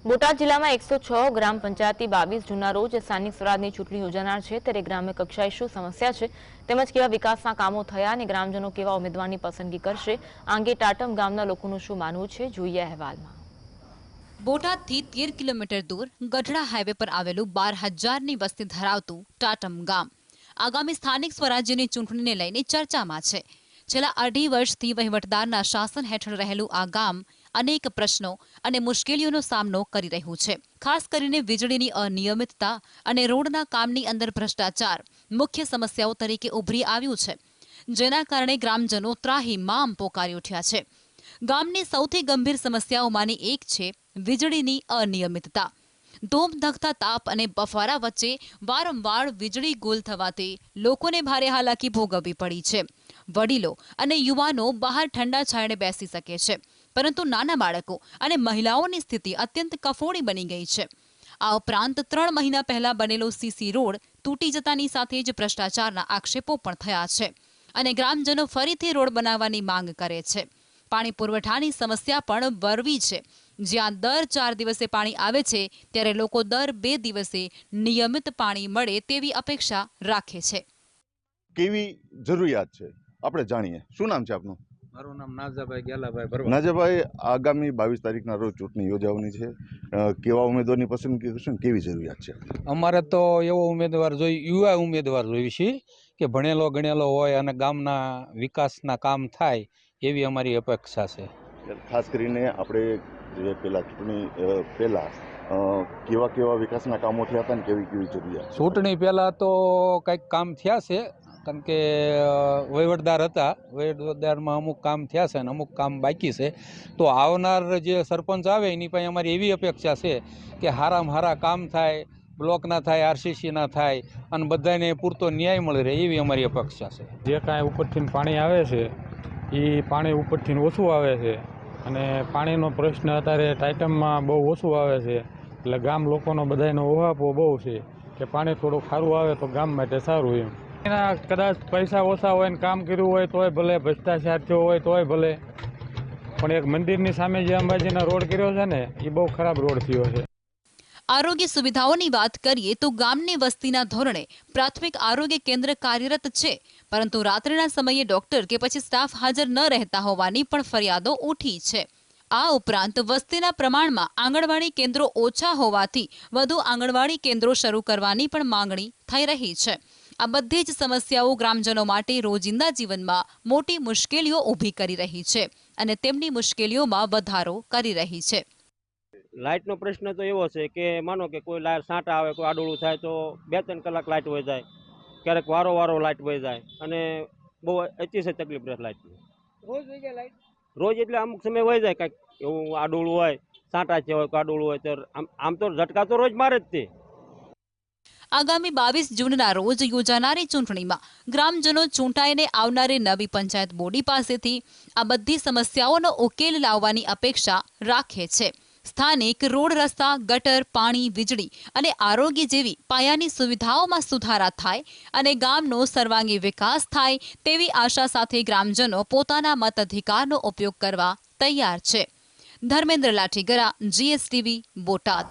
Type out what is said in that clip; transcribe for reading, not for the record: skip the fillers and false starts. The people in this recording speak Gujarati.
બોટાદ જિલ્લામાં 106 ગ્રામ પંચાયતી 22 જૂનના રોજ સ્થાનિક સ્વરાજની ચૂંટણી યોજાનાર છે, ત્યારે ગ્રામ્ય કક્ષાએ શું સમસ્યા છે તેમજ કેવા વિકાસના કામો થયા અને ગ્રામજનો કેવા ઉમેદવારની પસંદગી કરશે, આ અંગે ટાટમ ગામના લોકોનું શું માનવું છે, જોઈએ અહેવાલમાં। બોટાદથી 13 કિલોમીટર દૂર ગઢડા હાઈવે પર આવેલું 12,000ની વસ્તી ધરાવતું ટાટમ ગામ આગામી સ્થાનિક સ્વરાજ્યની ચૂંટણીને લઈને ચર્ચામાં છે। છેલ્લા 2.5 વર્ષથી વહીવટદારના શાસન હેઠળ રહેલું આ ગામ અનેક પ્રશ્નો અને મુશ્કેલીઓનો સામનો કરી રહ્યું છે। ખાસ કરીને વીજળીની અનિયમિતતા અને રોડના કામની અંદર ભ્રષ્ટાચાર મુખ્ય સમસ્યાઓ તરીકે ઉભરી આવ્યું છે, જેના કારણે ગ્રામજનો ત્રાહિમામ પોકારી ઉઠ્યા છે। ગામની સૌથી ગંભીર સમસ્યાઓમાંની એક છે વીજળીની અનિયમિતતા। ધોમધખતા તાપ અને બફારા વચ્ચે વારંવાર વીજળી ગુલ થવાથી લોકોને ભારે હાલાકી ભોગવવી પડી છે। વડીલો અને યુવાનો બહાર ઠંડા છાંયડે બેસી શકે છે, પરંતુ નાના બાળકો અને મહિલાઓની સ્થિતિ અત્યંત કફોડી બની ગઈ છે। આ ઉપરાંત 3 મહિના પહેલા બનેલો સીસી રોડ તૂટી જતાની સાથે જ ભ્રષ્ટાચારના આક્ષેપો પણ થયા છે અને ગ્રામજનો ફરીથી રોડ બનાવવાની માંગ કરે છે। પાણી પુરવઠાની સમસ્યા પણ વરવી છે, જ્યાં દર 4 દિવસે પાણી આવે છે ત્યારે લોકો દર 2 દિવસે નિયમિત પાણી મળે તેવી અપેક્ષા રાખે છે। કેવી જરૂરિયાત છે આપણે જાણીએ। શું નામ છે આપનું? મારું નામ નાજાભાઈ ગેલાભાઈ ભરવાડ। નાજાભાઈ, આગામી 22 તારીખના રોજ ચૂંટણી યોજાવાની છે, કેવા ઉમેદવારની પસંદગી કરશો ને કેવી જરૂરિયાત છે? અમારે તો એવો ઉમેદવાર જોઈએ, યુવા ઉમેદવાર જોઈએ છે કે ભણેલો ગણેલો હોય અને ગામના વિકાસના કામ થાય એવી અમારી અપેક્ષા છે। ખાસ કરીને આપણે જે પેલા ચૂંટણી પહેલા કેવા વિકાસના કામો થયા હતા ને કેવી જરૂરિયાત? ચૂંટણી પહેલા તો કંઈક કામ થયા છે, કારણ કે વહીવટદાર હતા, વહીવટદારમાં અમુક કામ થયા છે અને અમુક કામ બાકી છે। તો આવનાર જે સરપંચ આવે એની પાસે અમારી એવી અપેક્ષા છે કે સારામાં સારા કામ થાય, બ્લોકના થાય, આરસીસીના થાય અને બધાને પૂરતો ન્યાય મળી રહે એવી અમારી અપેક્ષા છે। જે કાંઈ ઉપરથી પાણી આવે છે એ પાણી ઉપરથી ઓછું આવે છે અને પાણીનો પ્રશ્ન અત્યારે ટાઇટમમાં બહુ ઓછું આવે છે, એટલે ગામ લોકોનો બધાનો ઓહાપો બહુ છે કે પાણી થોડું ખારું આવે તો ગામ માટે સારું એમ। એના કદાચ પૈસા ઓછા હોય ને કામ કર્યું હોય તોય ભલે, ભ્રષ્ટાચાર થયો હોય તોય ભલે, પણ એક મંદિરની સામે જે અંબાજીના રોડ કર્યો છે ને એ બહુ ખરાબ રોડ થયો છે। આરોગ્ય સુવિધાઓની વાત કરીએ તો ગામની વસ્તીના ધોરણે પ્રાથમિક આરોગ્ય કેન્દ્ર કાર્યરત છે, પરંતુ રાત્રિના સમયે ડોક્ટર કે પછી સ્ટાફ હાજર ન રહેતા હોવાની પણ ફરિયાદો ઉઠી છે। આ ઉપરાંત વસ્તીના પ્રમાણમાં આંગણવાડી કેન્દ્રો ઓછા હોવાથી વધુ આંગણવાડી કેન્દ્રો શરૂ કરવાની પણ માંગણી થઈ રહી છે। આ બધી જ સમસ્યાઓ ગ્રામજનો માટે રોજિંદા જીવનમાં મોટી મુશ્કેલીઓ ઊભી કરી રહી છે અને તેમની મુશ્કેલીઓમાં વધારો કરી રહી છે। લાઇટનો પ્રશ્ન તો એવો છે કે માનો કે કોઈ સાંટા આવે, કોઈ આડોળું થાય તો 2-3 કલાક લાઇટ વહી જાય, ક્યારેક વારો લાઇટ વહી જાય અને બહુ અતિશય તકલીફ રહે લાઇટની। રોજ વહી જાય લાઇટ? રોજ એટલે અમુક સમય વહી જાય, કાંઈક એવું આડોળું હોય, સાંટા છે હોય, આડોળું હોય તો આમ તો ઝટકા તો રોજ મારે જ તે। આગામી 22 જૂનના રોજ યોજાનારી ચૂંટણીમાં ગ્રામજનો ચૂંટાઈને આવનારી નવી પંચાયત બોડી પાસેથી આ બધી સમસ્યાઓનો ઉકેલ લાવવાની અપેક્ષા રાખે છે। સ્થાનિક રોડ, રસ્તા, ગટર, પાણી, વીજળી અને આરોગ્ય જેવી પાયાની સુવિધાઓમાં સુધારા થાય અને ગામનો સર્વાંગી વિકાસ થાય તેવી આશા સાથે ગ્રામજનો પોતાના મતાધિકારનો ઉપયોગ કરવા તૈયાર છે। ધર્મેન્દ્ર લાઠીગરા, GSTV, બોટાદ।